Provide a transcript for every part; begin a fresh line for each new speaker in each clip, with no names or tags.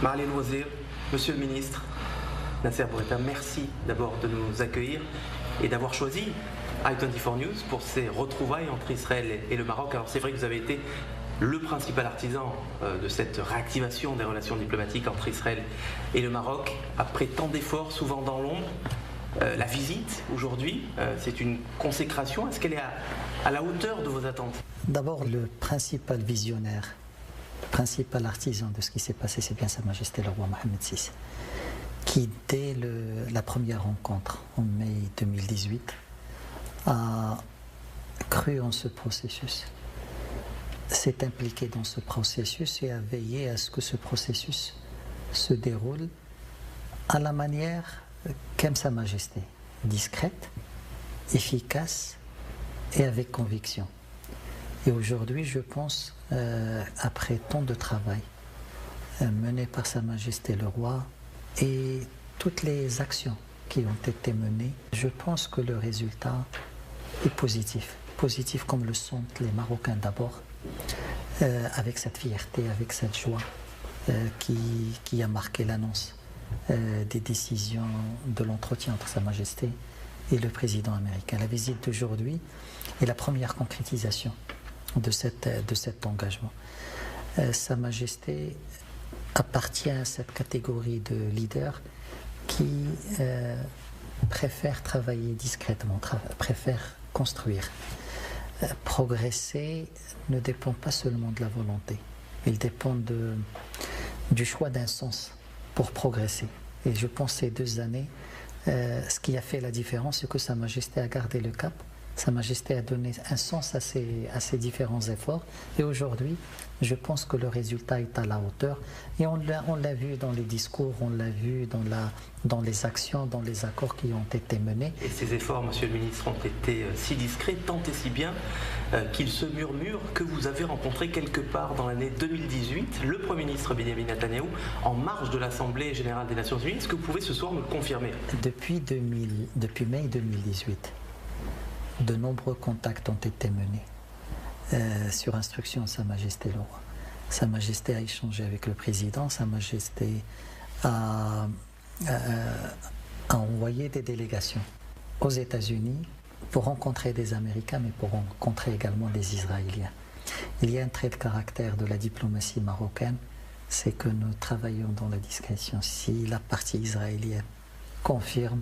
Marlene Wazir, Monsieur le Ministre, Nasser Bourita, merci d'abord de nous accueillir et d'avoir choisi i24 News pour ces retrouvailles entre Israël et le Maroc. Alors c'est vrai que vous avez été le principal artisan de cette réactivation des relations diplomatiques entre Israël et le Maroc, après tant d'efforts, souvent dans l'ombre. La visite aujourd'hui, c'est une consécration. Est-ce qu'elle est à la hauteur de vos attentes?
D'abord, le principal visionnaire, principal artisan de ce qui s'est passé, c'est bien Sa Majesté le roi Mohammed VI, qui dès la première rencontre en mai 2018 a cru en ce processus, s'est impliqué dans ce processus et a veillé à ce que ce processus se déroule à la manière qu'aime Sa Majesté, discrète, efficace et avec conviction. Et aujourd'hui, je pense, après tant de travail mené par Sa Majesté le roi et toutes les actions qui ont été menées, je pense que le résultat est positif. Positif comme le sont les Marocains d'abord, avec cette fierté, avec cette joie qui a marqué l'annonce des décisions de l'entretien entre Sa Majesté et le président américain. La visite d'aujourd'hui est la première concrétisation de cet engagement. Sa Majesté appartient à cette catégorie de leaders qui préfèrent travailler discrètement, préfèrent construire. Progresser ne dépend pas seulement de la volonté, il dépend du choix d'un sens pour progresser. Et je pense ces 2 années, ce qui a fait la différence, c'est que Sa Majesté a gardé le cap. Sa Majesté a donné un sens à ces différents efforts. Et aujourd'hui, je pense que le résultat est à la hauteur. Et on l'a vu dans les discours, on l'a vu dans les actions, dans les accords qui ont été menés.
Et ces efforts, Monsieur le Ministre, ont été si discrets, tant et si bien qu'il se murmure que vous avez rencontré quelque part dans l'année 2018 le Premier ministre Benjamin Netanyahou en marge de l'Assemblée générale des Nations Unies. Est-ce que vous pouvez ce soir me le confirmer?
Depuis mai 2018, de nombreux contacts ont été menés sur instruction de Sa Majesté le roi. Sa Majesté a échangé avec le président, Sa Majesté a envoyé des délégations aux États-Unis pour rencontrer des Américains, mais pour rencontrer également des Israéliens. Il y a un trait de caractère de la diplomatie marocaine, c'est que nous travaillons dans la discrétion. Si la partie israélienne confirme,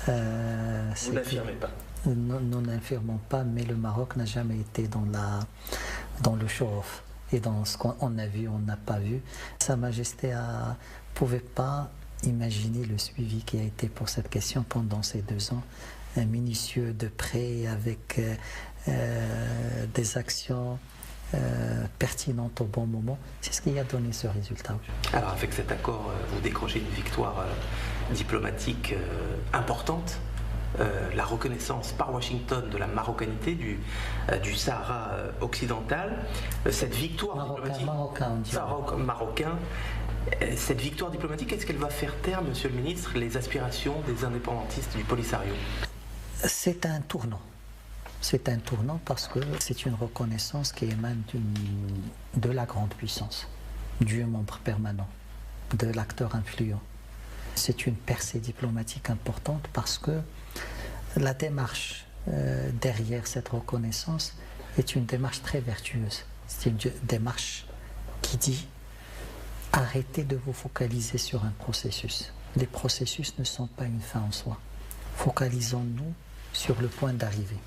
vous n'affirmez pas?
Nous n'affirmons pas, mais le Maroc n'a jamais été dans le show-off. Et dans ce qu'on a vu, on n'a pas vu. Sa Majesté ne pouvait pas imaginer le suivi qui a été pour cette question pendant ces 2 ans, minutieux, de près, avec des actions pertinentes au bon moment. C'est ce qui a donné ce résultat.
Alors avec cet accord, vous décrochez une victoire diplomatique importante. La reconnaissance par Washington de la marocanité du Sahara occidental. Cette victoire marocain, cette victoire diplomatique, est-ce qu'elle va faire taire, Monsieur le Ministre, les aspirations des indépendantistes du Polisario?
C'est un tournant. C'est un tournant parce que c'est une reconnaissance qui émane de la grande puissance, du membre permanent, de l'acteur influent. C'est une percée diplomatique importante parce que la démarche derrière cette reconnaissance est une démarche très vertueuse. C'est une démarche qui dit arrêtez de vous focaliser sur un processus. Les processus ne sont pas une fin en soi. Focalisons-nous sur le point d'arrivée.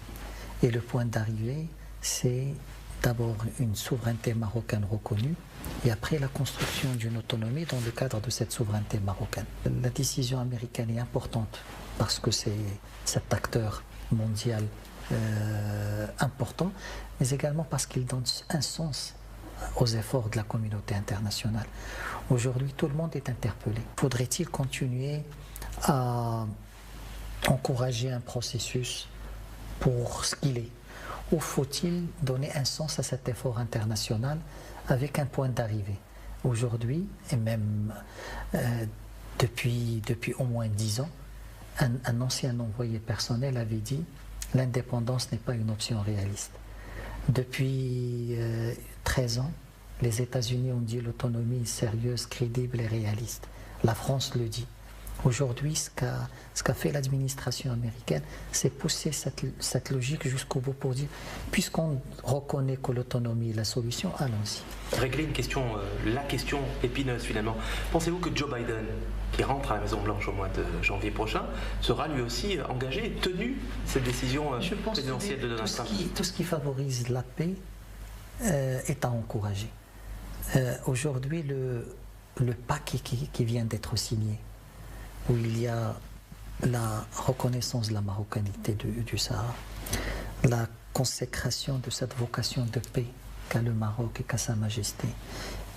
Et le point d'arrivée, c'est d'abord une souveraineté marocaine reconnue et après la construction d'une autonomie dans le cadre de cette souveraineté marocaine. La décision américaine est importante parce que c'est cet acteur mondial important, mais également parce qu'il donne un sens aux efforts de la communauté internationale. Aujourd'hui, tout le monde est interpellé. Faudrait-il continuer à encourager un processus pour ce qu'il est? Ou faut-il donner un sens à cet effort international avec un point d'arrivée? Aujourd'hui, et même depuis au moins 10 ans, un ancien envoyé personnel avait dit « l'indépendance n'est pas une option réaliste ». Depuis 13 ans, Les États-Unis ont dit l'autonomie sérieuse, crédible et réaliste. La France le dit. Aujourd'hui, ce qu'a fait l'administration américaine, c'est pousser cette logique jusqu'au bout pour dire, puisqu'on reconnaît que l'autonomie est la solution, allons-y.
Régler une question, la question épineuse finalement. Pensez-vous que Joe Biden, qui rentre à la Maison-Blanche au mois de janvier prochain, sera lui aussi engagé et tenu cette décision présidentielle de Donald Trump?
Tout ce qui favorise la paix est à encourager. Aujourd'hui, le paquet qui vient d'être signé, où il y a la reconnaissance de la marocanité du Sahara, la consécration de cette vocation de paix qu'a le Maroc et qu'a Sa Majesté,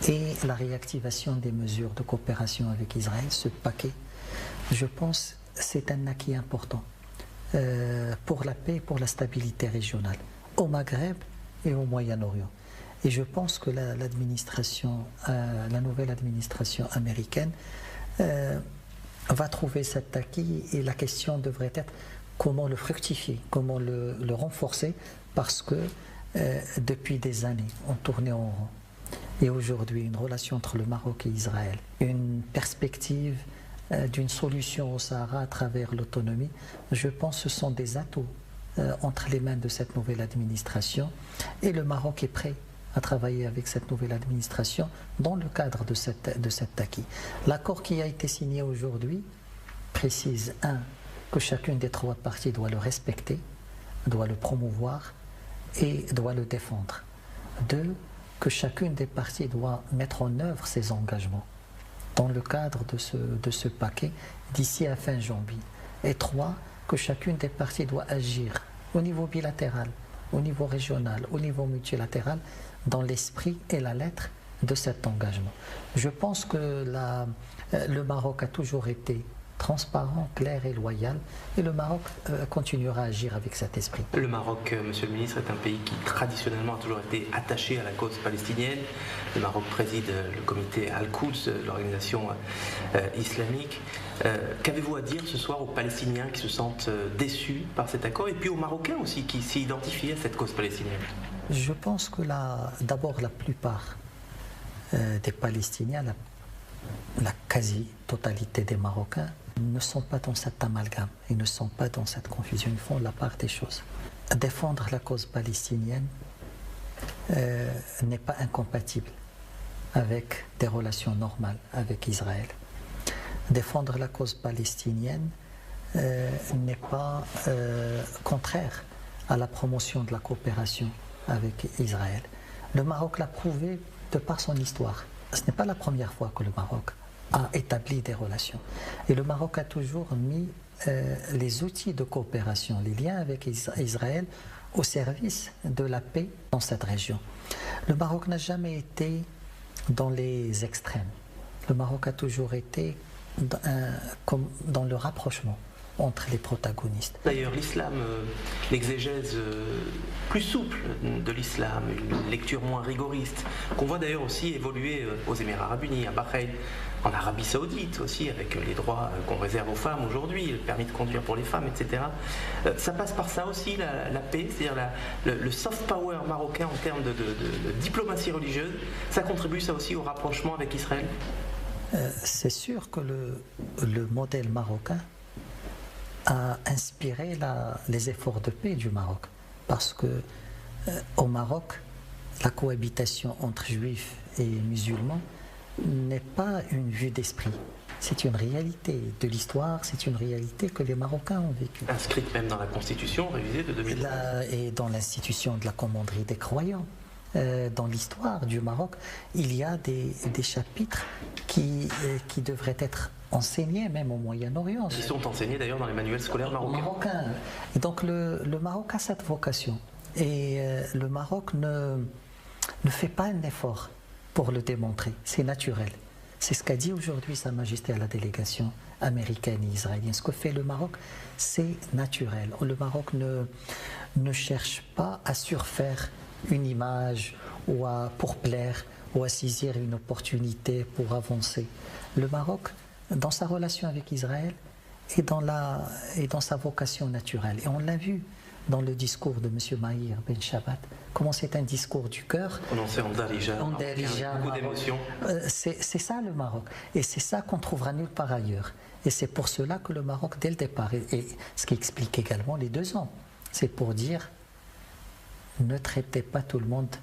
et la réactivation des mesures de coopération avec Israël, ce paquet, je pense, c'est un acquis important pour la paix et pour la stabilité régionale, au Maghreb et au Moyen-Orient. Et je pense que la nouvelle administration américaine va trouver cet acquis, et la question devrait être comment le fructifier, comment le renforcer, parce que depuis des années, on tournait en rond. Et aujourd'hui, une relation entre le Maroc et Israël, une perspective d'une solution au Sahara à travers l'autonomie, je pense que ce sont des atouts entre les mains de cette nouvelle administration, et le Maroc est prêt à travailler avec cette nouvelle administration dans le cadre de cet acquis. L'accord qui a été signé aujourd'hui précise, que chacune des trois parties doit le respecter, doit le promouvoir et doit le défendre. 2, que chacune des parties doit mettre en œuvre ses engagements dans le cadre de ce paquet d'ici à fin janvier. Et 3, que chacune des parties doit agir au niveau bilatéral, au niveau régional, au niveau multilatéral, dans l'esprit et la lettre de cet engagement. Je pense que le Maroc a toujours été transparent, clair et loyal, et le Maroc continuera à agir avec cet esprit.
Le Maroc, monsieur le ministre, est un pays qui traditionnellement a toujours été attaché à la cause palestinienne. Le Maroc préside le comité Al-Quds, l'organisation islamique. Qu'avez-vous à dire ce soir aux Palestiniens qui se sentent déçus par cet accord, et puis aux Marocains aussi qui s'identifient à cette cause palestinienne?
Je pense que d'abord la plupart des Palestiniens, la quasi-totalité des Marocains, ne sont pas dans cet amalgame, ils ne sont pas dans cette confusion, ils font la part des choses. Défendre la cause palestinienne n'est pas incompatible avec des relations normales avec Israël. Défendre la cause palestinienne n'est pas contraire à la promotion de la coopération avec Israël. Le Maroc l'a prouvé de par son histoire. Ce n'est pas la première fois que le Maroc a établi des relations. Et le Maroc a toujours mis les outils de coopération, les liens avec Israël, au service de la paix dans cette région. Le Maroc n'a jamais été dans les extrêmes. Le Maroc a toujours été dans le rapprochement entre les protagonistes.
D'ailleurs, l'islam, l'exégèse plus souple de l'islam, une lecture moins rigoriste, qu'on voit d'ailleurs aussi évoluer aux Émirats Arabes Unis, à Bahreïn, en Arabie Saoudite aussi, avec les droits qu'on réserve aux femmes aujourd'hui, le permis de conduire pour les femmes, etc. Ça passe par ça aussi, la paix, c'est-à-dire le soft power marocain en termes de diplomatie religieuse, ça contribue ça aussi au rapprochement avec Israël?
C'est sûr que le modèle marocain a inspiré les efforts de paix du Maroc, parce que au Maroc, la cohabitation entre juifs et musulmans n'est pas une vue d'esprit, c'est une réalité de l'histoire, c'est une réalité que les Marocains ont vécue.
Inscrite même dans la Constitution révisée de 2013.
Et dans l'institution de la commanderie des croyants. Dans l'histoire du Maroc, il y a des chapitres qui devraient être enseignés même au Moyen-Orient.
Ils sont enseignés d'ailleurs dans les manuels scolaires marocains.
Et donc le Maroc a cette vocation. Et le Maroc ne fait pas un effort pour le démontrer. C'est naturel. C'est ce qu'a dit aujourd'hui Sa Majesté à la délégation américaine et israélienne. Ce que fait le Maroc, c'est naturel. Le Maroc ne cherche pas à surfaire une image ou pour plaire ou à saisir une opportunité pour avancer. Le Maroc, dans sa relation avec Israël, est dans sa vocation naturelle. Et on l'a vu dans le discours de M. Maher Ben Shabbat, comment c'est un discours du cœur.
Prononcé en Darija, beaucoup d'émotions.
C'est ça le Maroc. Et c'est ça qu'on trouvera nulle part ailleurs. Et c'est pour cela que le Maroc, dès le départ, et ce qui explique également les 2 ans, c'est pour dire ne traitez pas tout le monde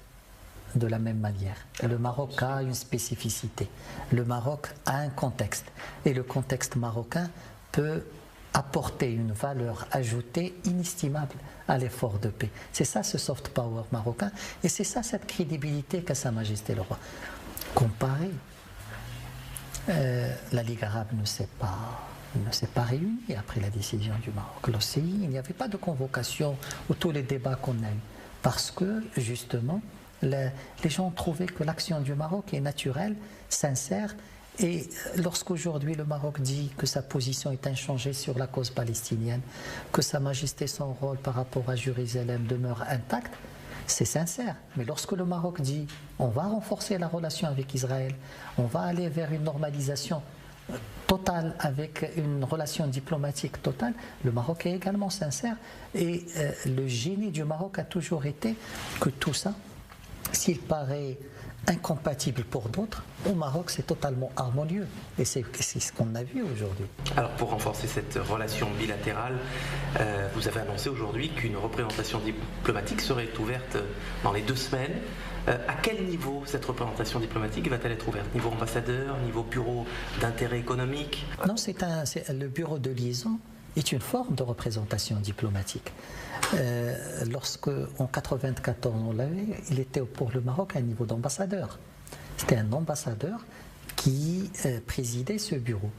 de la même manière. Et le Maroc a une spécificité. Le Maroc a un contexte. Et le contexte marocain peut apporter une valeur ajoutée inestimable à l'effort de paix. C'est ça ce soft power marocain et c'est ça cette crédibilité qu'a Sa Majesté le Roi. Comparé, la Ligue arabe ne s'est pas réunie après la décision du Maroc. L'OCI, il n'y avait pas de convocation ou tous les débats qu'on a eus parce que justement les gens ont trouvé que l'action du Maroc est naturelle, sincère. Et lorsqu'aujourd'hui le Maroc dit que sa position est inchangée sur la cause palestinienne, que Sa Majesté, son rôle par rapport à Jérusalem demeure intact, c'est sincère. Mais lorsque le Maroc dit on va renforcer la relation avec Israël, on va aller vers une normalisation totale avec une relation diplomatique totale, le Maroc est également sincère. Et le génie du Maroc a toujours été que tout ça, s'il paraît incompatible pour d'autres, au Maroc c'est totalement harmonieux et c'est ce qu'on a vu aujourd'hui.
Alors pour renforcer cette relation bilatérale, vous avez annoncé aujourd'hui qu'une représentation diplomatique serait ouverte dans les 2 semaines. À quel niveau cette représentation diplomatique va-t-elle être ouverte? Niveau ambassadeur, niveau bureau d'intérêt économique?
Non, le bureau de liaison est une forme de représentation diplomatique. Lorsque, en 1994, on l'avait, il était pour le Maroc à un niveau d'ambassadeur. C'était un ambassadeur qui présidait ce bureau.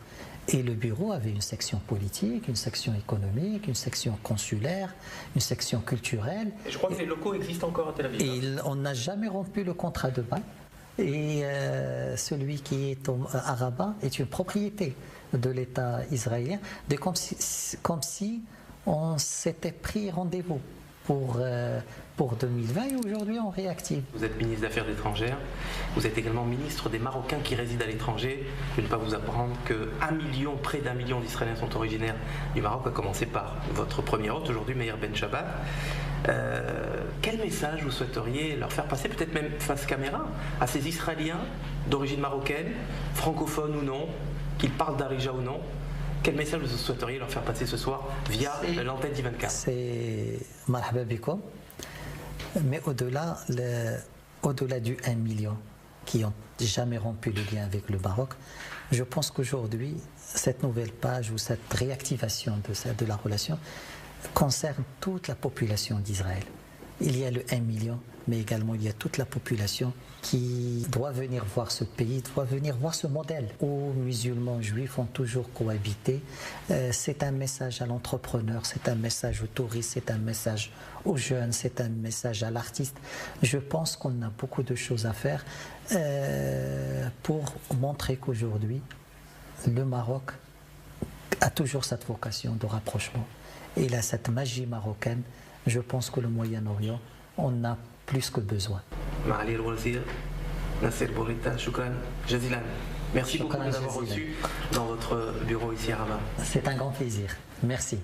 Et le bureau avait une section politique, une section économique, une section consulaire, une section culturelle.
Et je crois que les locaux existent encore à Tel Aviv.
Et on n'a jamais rompu le contrat de bail. Et celui qui est à Rabat est une propriété de l'État israélien, comme si on s'était pris rendez-vous pour 2020 et aujourd'hui on réactive.
Vous êtes ministre des Affaires étrangères, vous êtes également ministre des Marocains qui résident à l'étranger. Je ne vais pas vous apprendre que près d'1 million d'Israéliens sont originaires du Maroc, à commencer par votre premier hôte aujourd'hui, Maher Ben Shabbat. Quel message vous souhaiteriez leur faire passer, peut-être même face caméra, à ces Israéliens d'origine marocaine, francophones ou non, qu'ils parlent d'Arija ou non? Quel message vous souhaiteriez leur faire passer ce soir via l'antenne d'I24?
C'est marhaba bikom, mais au-delà du 1 million qui n'ont jamais rompu le lien avec le Maroc, je pense qu'aujourd'hui, cette nouvelle page ou cette réactivation de la relation concerne toute la population d'Israël. Il y a le 1 million, mais également il y a toute la population qui doit venir voir ce pays, doit venir voir ce modèle où musulmans, juifs ont toujours cohabité. C'est un message à l'entrepreneur, c'est un message aux touristes, c'est un message aux jeunes, c'est un message à l'artiste. Je pense qu'on a beaucoup de choses à faire pour montrer qu'aujourd'hui, le Maroc a toujours cette vocation de rapprochement. Et il a cette magie marocaine. Je pense que le Moyen-Orient, on a plus que besoin.
Maali El-Wazir, Nasser Bourita, Shukran Jazilan. Merci beaucoup de nous avoir reçus dans votre bureau ici à Rabat.
C'est un grand plaisir. Merci.